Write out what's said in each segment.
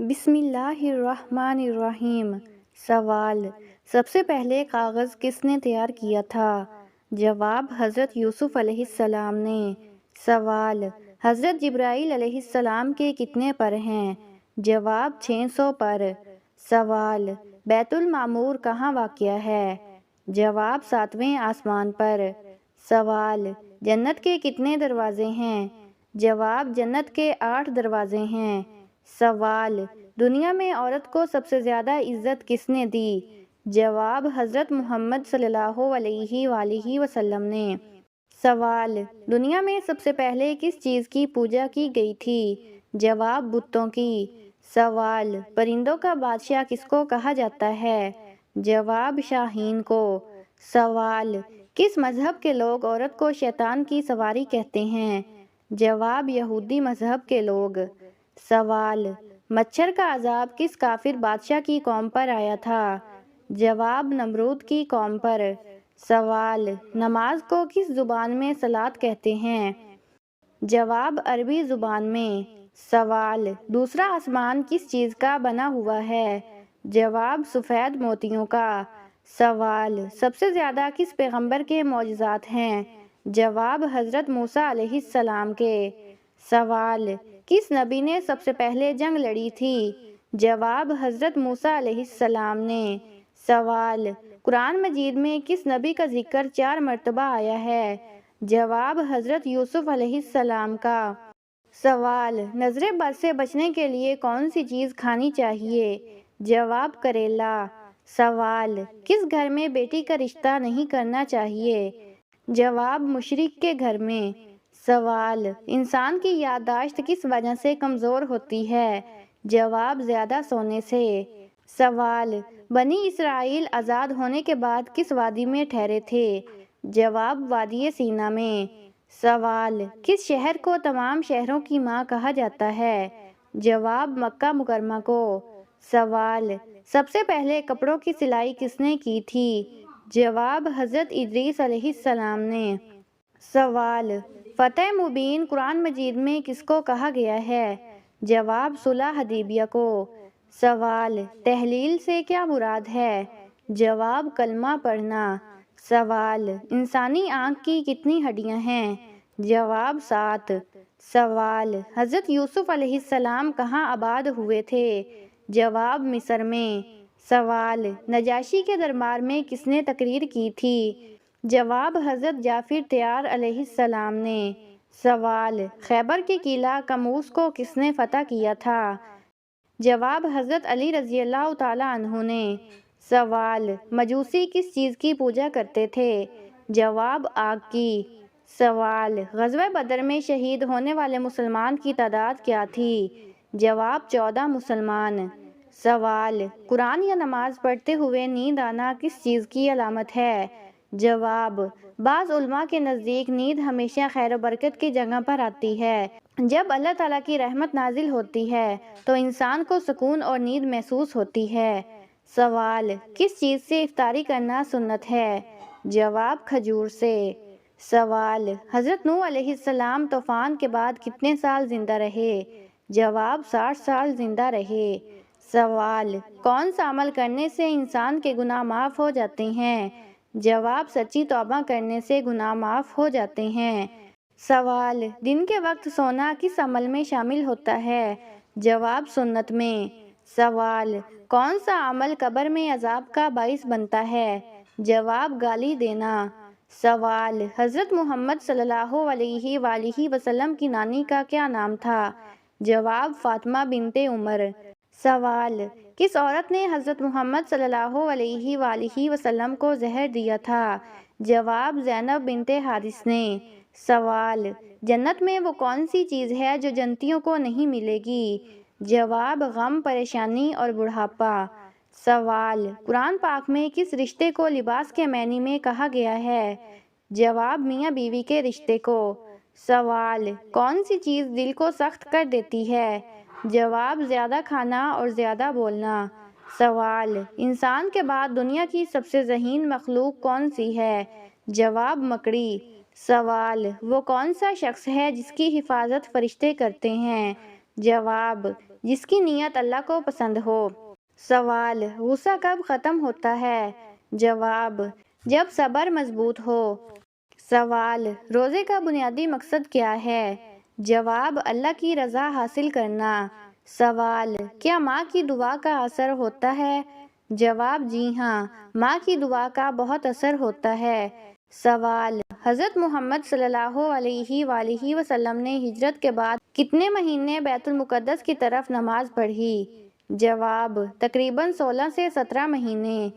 بسم اللہ الرحمن الرحیم۔ سوال: سب سے پہلے کاغذ کس نے تیار کیا تھا؟ جواب: حضرت یوسف علیہ السلام نے۔ سوال: حضرت جبرائیل علیہ السلام کے کتنے پر ہیں؟ جواب: 600 پر۔ سوال: بیت المعمور کہاں واقع ہے؟ جواب: 7ویں آسمان پر۔ سوال: جنت کے کتنے دروازے ہیں؟ جواب: جنت کے 8 دروازے ہیں۔ سوال: دنیا میں عورت کو سب سے زیادہ عزت کس نے دی؟ جواب: حضرت محمد صلی اللہ علیہ وآلہ وسلم نے۔ سوال: دنیا میں سب سے پہلے کس چیز کی پوجا کی گئی تھی؟ جواب: بتوں کی۔ سوال: پرندوں کا بادشاہ کس کو کہا جاتا ہے؟ جواب: شاہین کو۔ سوال: کس مذہب کے لوگ عورت کو شیطان کی سواری کہتے ہیں؟ جواب: یہودی مذہب کے لوگ۔ سوال: مچھر کا عذاب کس کافر بادشاہ کی قوم پر آیا تھا؟ جواب: نمرود کی قوم پر۔ سوال: نماز کو کس زبان میں صلاۃ کہتے ہیں؟ جواب: عربی زبان میں۔ سوال: دوسرا آسمان کس چیز کا بنا ہوا ہے؟ جواب: سفید موتیوں کا۔ سوال: سب سے زیادہ کس پیغمبر کے معجزات ہیں؟ جواب: حضرت موسیٰ علیہ السلام کے۔ سوال: کس نبی نے سب سے پہلے جنگ لڑی تھی؟ جواب: حضرت موسیٰ علیہ السلام نے۔ سوال: قرآن مجید میں کس نبی کا ذکر 4 مرتبہ آیا ہے؟ جواب: حضرت یوسف علیہ السلام کا۔ سوال: نظر بد سے بچنے کے لیے کون سی چیز کھانی چاہیے؟ جواب: کریلا۔ سوال: کس گھر میں بیٹی کا رشتہ نہیں کرنا چاہیے؟ جواب: مشرک کے گھر میں۔ سوال: انسان کی یادداشت کس وجہ سے کمزور ہوتی ہے؟ جواب: زیادہ سونے سے۔ سوال: بنی اسرائیل آزاد ہونے کے بعد کس وادی میں ٹھہرے تھے؟ جواب: وادی سینا میں۔ سوال: کس شہر کو تمام شہروں کی ماں کہا جاتا ہے؟ جواب: مکہ مکرمہ کو۔ سوال: سب سے پہلے کپڑوں کی سلائی کس نے کی تھی؟ جواب: حضرت ادریس علیہ السلام نے۔ سوال: فتح مبین قرآن مجید میں کس کو کہا گیا ہے؟ جواب: صلح حدیبیہ کو۔ سوال: تحلیل سے کیا مراد ہے؟ جواب: کلمہ پڑھنا۔ سوال: انسانی آنکھ کی کتنی ہڈیاں ہیں؟ جواب: 7۔ سوال: حضرت یوسف علیہ السلام کہاں آباد ہوئے تھے؟ جواب: مصر میں۔ سوال: نجاشی کے دربار میں کس نے تقریر کی تھی؟ جواب: حضرت جعفر طیار علیہ السلام نے۔ سوال: خیبر کے قلعہ کموس کو کس نے فتح کیا تھا؟ جواب: حضرت علی رضی اللہ تعالیٰ عنہ نے۔ سوال: مجوسی کس چیز کی پوجا کرتے تھے؟ جواب: آگ کی۔ سوال: غزوہ بدر میں شہید ہونے والے مسلمان کی تعداد کیا تھی؟ جواب: 14 مسلمان۔ سوال: قرآن یا نماز پڑھتے ہوئے نیند آنا کس چیز کی علامت ہے؟ جواب: بعض علماء کے نزدیک نیند ہمیشہ خیر و برکت کی جگہ پر آتی ہے۔ جب اللہ تعالیٰ کی رحمت نازل ہوتی ہے تو انسان کو سکون اور نیند محسوس ہوتی ہے۔ سوال: کس چیز سے افطاری کرنا سنت ہے؟ جواب: کھجور سے۔ سوال: حضرت نوح علیہ السلام طوفان کے بعد کتنے سال زندہ رہے؟ جواب: 60 سال زندہ رہے۔ سوال: کون سا عمل کرنے سے انسان کے گناہ معاف ہو جاتے ہیں؟ جواب: سچی توبہ کرنے سے گناہ معاف ہو جاتے ہیں۔ سوال: دن کے وقت سونا کس عمل میں شامل ہوتا ہے؟ جواب: سنت میں۔ سوال: کون سا عمل قبر میں عذاب کا باعث بنتا ہے؟ جواب: گالی دینا۔ سوال: حضرت محمد صلی اللہ علیہ وآلہ وسلم کی نانی کا کیا نام تھا؟ جواب: فاطمہ بنت عمر۔ سوال: کس عورت نے حضرت محمد صلی اللہ علیہ وآلہ وسلم کو زہر دیا تھا؟ جواب: زینب بنت حارث نے۔ سوال: جنت میں وہ کون سی چیز ہے جو جنتیوں کو نہیں ملے گی؟ جواب: غم، پریشانی اور بڑھاپا۔ سوال: قرآن پاک میں کس رشتے کو لباس کے معنی میں کہا گیا ہے؟ جواب: میاں بیوی کے رشتے کو۔ سوال: کون سی چیز دل کو سخت کر دیتی ہے؟ جواب: زیادہ کھانا اور زیادہ بولنا۔ سوال: انسان کے بعد دنیا کی سب سے ذہین مخلوق کون سی ہے؟ جواب: مکڑی۔ سوال: وہ کون سا شخص ہے جس کی حفاظت فرشتے کرتے ہیں؟ جواب: جس کی نیت اللہ کو پسند ہو۔ سوال، غصہ کب ختم ہوتا ہے؟ جواب، جب صبر مضبوط ہو۔ سوال، روزے کا بنیادی مقصد کیا ہے؟ جواب، اللہ کی رضا حاصل کرنا۔ سوال، کیا ماں کی دعا کا اثر ہوتا ہے؟ جواب، جی ہاں، ماں کی دعا کا بہت اثر ہوتا ہے۔ سوال، حضرت محمد صلی اللہ علیہ وآلہ وسلم نے ہجرت کے بعد کتنے مہینے بیت المقدس کی طرف نماز پڑھی؟ جواب، تقریباً 16 سے 17 مہینے۔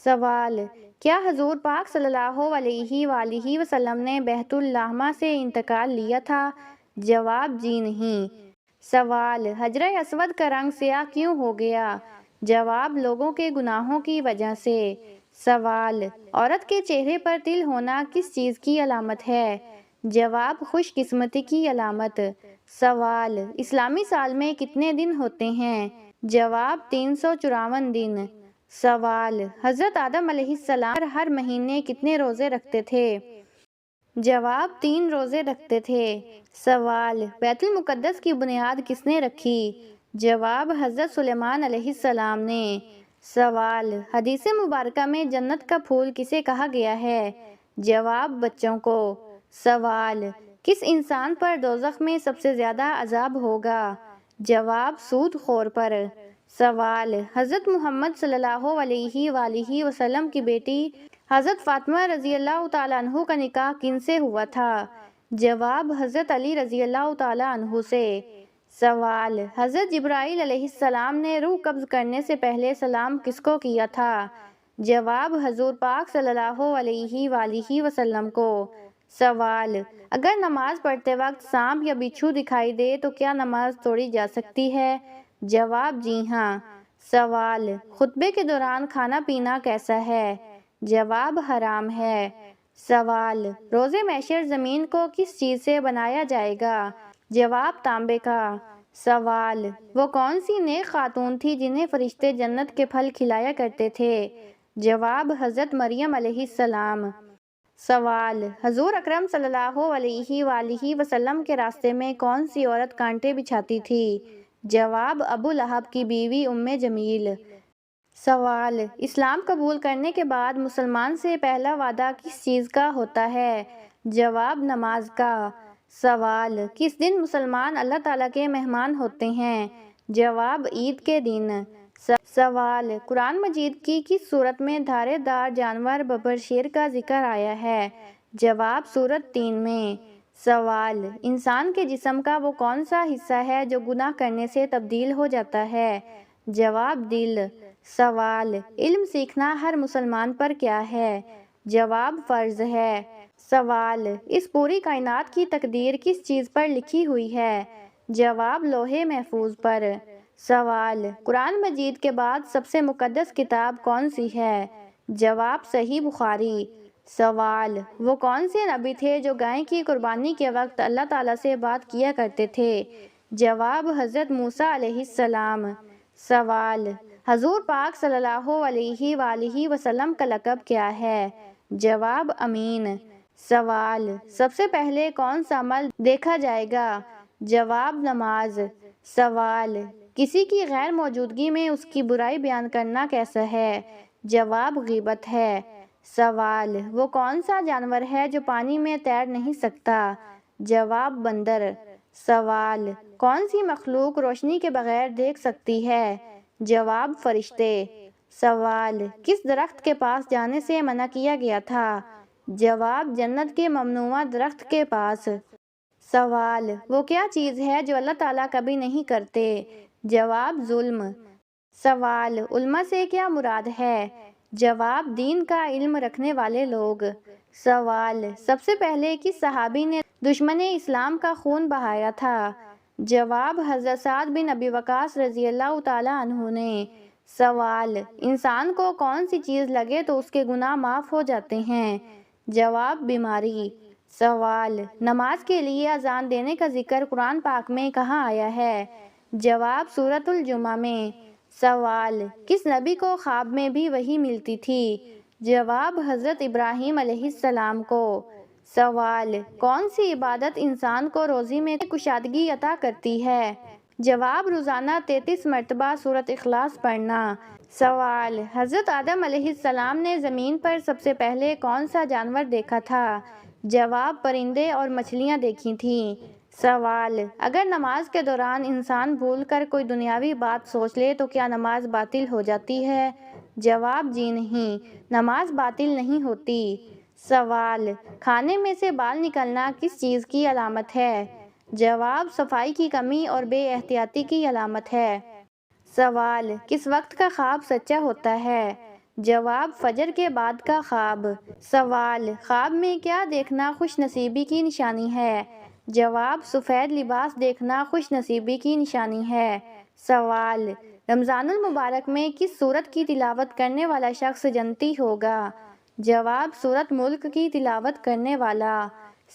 سوال، کیا حضور پاک صلی اللہ علیہ وآلہ وسلم نے بیت العمہ سے انتقال لیا تھا؟ جواب، جی نہیں۔ سوال، حجر اسود کا رنگ سیاہ کیوں ہو گیا؟ جواب، لوگوں کے گناہوں کی وجہ سے۔ سوال، عورت کے چہرے پر تل ہونا کس چیز کی علامت ہے؟ جواب، خوش قسمتی کی علامت۔ سوال، اسلامی سال میں کتنے دن ہوتے ہیں؟ جواب، 354 دن۔ سوال، حضرت آدم علیہ السلام ہر مہینے کتنے روزے رکھتے تھے؟ جواب، 3 روزے رکھتے تھے۔ سوال، بیت المقدس کی بنیاد کس نے رکھی؟ جواب، حضرت سلیمان علیہ السلام نے۔ سوال، حدیث مبارکہ میں جنت کا پھول کسے کہا گیا ہے؟ جواب، بچوں کو۔ سوال، کس انسان پر دوزخ میں سب سے زیادہ عذاب ہوگا؟ جواب، سود خور پر۔ سوال، حضرت محمد صلی اللہ علیہ وآلہ وسلم کی بیٹی حضرت فاطمہ رضی اللہ تعالیٰ عنہ کا نکاح کن سے ہوا تھا؟ جواب، حضرت علی رضی اللہ تعالیٰ عنہ سے۔ سوال، حضرت جبرائیل علیہ السلام نے روح قبض کرنے سے پہلے سلام کس کو کیا تھا؟ جواب، حضور پاک صلی اللہ علیہ وآلہ وسلم کو۔ سوال، اگر نماز پڑھتے وقت سانپ یا بچھو دکھائی دے تو کیا نماز توڑی جا سکتی ہے؟ جواب، جی ہاں۔ سوال، خطبے کے دوران کھانا پینا کیسا ہے؟ جواب، حرام ہے۔ سوال، روز محشر زمین کو کس چیز سے بنایا جائے گا؟ جواب، تانبے کا۔ سوال، وہ کون سی نیک خاتون تھی جنہیں فرشتے جنت کے پھل کھلایا کرتے تھے؟ جواب، حضرت مریم علیہ السلام۔ سوال، حضور اکرم صلی اللہ علیہ وآلہ وسلم کے راستے میں کون سی عورت کانٹے بچھاتی تھی؟ جواب، ابو لہب کی بیوی جمیل۔ سوال، اسلام قبول کرنے کے بعد مسلمان سے پہلا وعدہ کس چیز کا ہوتا ہے؟ جواب، نماز کا۔ سوال، کس دن مسلمان اللہ تعالیٰ کے مہمان ہوتے ہیں؟ جواب، عید کے دن۔ سوال، قرآن مجید کی کس سورت میں دھارے دار جانور ببر شیر کا ذکر آیا ہے؟ جواب، سورت 3 میں۔ سوال، انسان کے جسم کا وہ کون سا حصہ ہے جو گناہ کرنے سے تبدیل ہو جاتا ہے؟ جواب، دل۔ سوال، علم سیکھنا ہر مسلمان پر کیا ہے؟ جواب، فرض ہے۔ سوال، اس پوری کائنات کی تقدیر کس چیز پر لکھی ہوئی ہے؟ جواب، لوح محفوظ پر۔ سوال، قرآن مجید کے بعد سب سے مقدس کتاب کون سی ہے؟ جواب، صحیح بخاری۔ سوال، وہ کون سے نبی تھے جو گائے کی قربانی کے وقت اللہ تعالیٰ سے بات کیا کرتے تھے؟ جواب، حضرت موسیٰ علیہ السلام۔ سوال، حضور پاک صلی اللہ علیہ وآلہ وسلم کا لقب کیا ہے؟ جواب، امین۔ سوال، سب سے پہلے کون سا عمل دیکھا جائے گا؟ جواب، نماز۔ سوال، کسی کی غیر موجودگی میں اس کی برائی بیان کرنا کیسا ہے؟ جواب، غیبت ہے۔ سوال، وہ کون سا جانور ہے جو پانی میں تیر نہیں سکتا؟ جواب، بندر۔ سوال، کون سی مخلوق روشنی کے بغیر دیکھ سکتی ہے؟ جواب، فرشتے۔ سوال، کس درخت کے پاس جانے سے منع کیا گیا تھا؟ جواب، جنت کے ممنوعہ درخت کے پاس۔ سوال، وہ کیا چیز ہے جو اللہ تعالیٰ کبھی نہیں کرتے؟ جواب، ظلم۔ سوال، علماء سے کیا مراد ہے؟ جواب، دین کا علم رکھنے والے لوگ۔ سوال، سب سے پہلے کس صحابی نے دشمن اسلام کا خون بہایا تھا؟ جواب، حضرت سعد بن ابی وقاص رضی اللہ تعالیٰ عنہ نے۔ سوال، انسان کو کون سی چیز لگے تو اس کے گناہ معاف ہو جاتے ہیں؟ جواب، بیماری۔ سوال، نماز کے لیے اذان دینے کا ذکر قرآن پاک میں کہاں آیا ہے؟ جواب، سورۃ الجمعہ میں۔ سوال، کس نبی کو خواب میں بھی وحی ملتی تھی؟ جواب، حضرت ابراہیم علیہ السلام کو۔ سوال، کون سی عبادت انسان کو روزی میں کشادگی عطا کرتی ہے؟ جواب: روزانہ 33 مرتبہ سورۃ اخلاص پڑھنا۔ سوال: حضرت آدم علیہ السلام نے زمین پر سب سے پہلے کون سا جانور دیکھا تھا؟ جواب: پرندے اور مچھلیاں دیکھی تھیں۔ سوال: اگر نماز کے دوران انسان بھول کر کوئی دنیاوی بات سوچ لے تو کیا نماز باطل ہو جاتی ہے؟ جواب: جی نہیں، نماز باطل نہیں ہوتی۔ سوال: کھانے میں سے بال نکلنا کس چیز کی علامت ہے؟ جواب: صفائی کی کمی اور بے احتیاطی کی علامت ہے۔ سوال: کس وقت کا خواب سچا ہوتا ہے؟ جواب: فجر کے بعد کا خواب۔ سوال: خواب میں کیا دیکھنا خوش نصیبی کی نشانی ہے؟ جواب: سفید لباس دیکھنا خوش نصیبی کی نشانی ہے۔ سوال: رمضان المبارک میں کس سورت کی تلاوت کرنے والا شخص جنتی ہوگا؟ جواب: سورۃ ملک کی تلاوت کرنے والا۔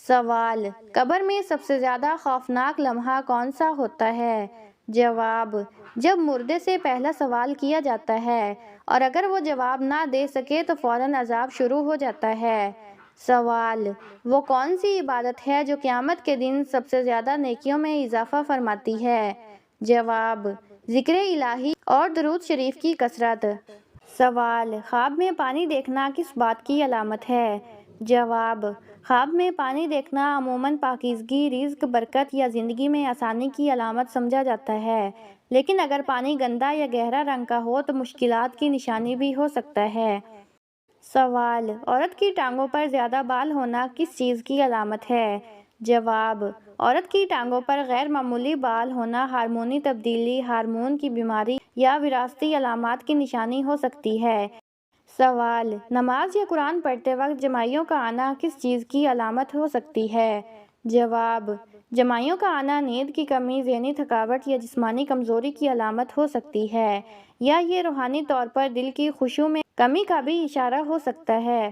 سوال: قبر میں سب سے زیادہ خوفناک لمحہ کون سا ہوتا ہے؟ جواب: جب مردے سے پہلا سوال کیا جاتا ہے اور اگر وہ جواب نہ دے سکے تو فوراً عذاب شروع ہو جاتا ہے۔ سوال: وہ کون سی عبادت ہے جو قیامت کے دن سب سے زیادہ نیکیوں میں اضافہ فرماتی ہے؟ جواب: ذکر الہی اور درود شریف کی کثرت۔ سوال: خواب میں پانی دیکھنا کس بات کی علامت ہے؟ جواب: خواب میں پانی دیکھنا عموماً پاکیزگی، رزق، برکت یا زندگی میں آسانی کی علامت سمجھا جاتا ہے، لیکن اگر پانی گندا یا گہرا رنگ کا ہو تو مشکلات کی نشانی بھی ہو سکتا ہے۔ سوال: عورت کی ٹانگوں پر زیادہ بال ہونا کس چیز کی علامت ہے؟ جواب: عورت کی ٹانگوں پر غیر معمولی بال ہونا ہارمونی تبدیلی، ہارمون کی بیماری یا وراثتی علامات کی نشانی ہو سکتی ہے۔ سوال: نماز یا قرآن پڑھتے وقت جمائیوں کا آنا کس چیز کی علامت ہو سکتی ہے؟ جواب: جمائیوں کا آنا نیند کی کمی، ذہنی تھکاوٹ یا جسمانی کمزوری کی علامت ہو سکتی ہے، یا یہ روحانی طور پر دل کی خشوع میں کمی کا بھی اشارہ ہو سکتا ہے۔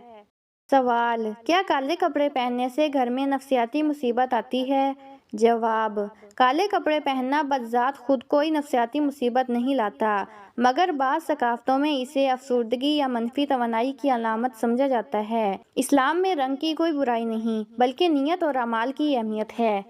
سوال: کیا کالے کپڑے پہننے سے گھر میں نفسیاتی مصیبت آتی ہے؟ جواب: کالے کپڑے پہننا بذات خود کوئی نفسیاتی مصیبت نہیں لاتا، مگر بعض ثقافتوں میں اسے افسردگی یا منفی توانائی کی علامت سمجھا جاتا ہے۔ اسلام میں رنگ کی کوئی برائی نہیں، بلکہ نیت اور اعمال کی اہمیت ہے۔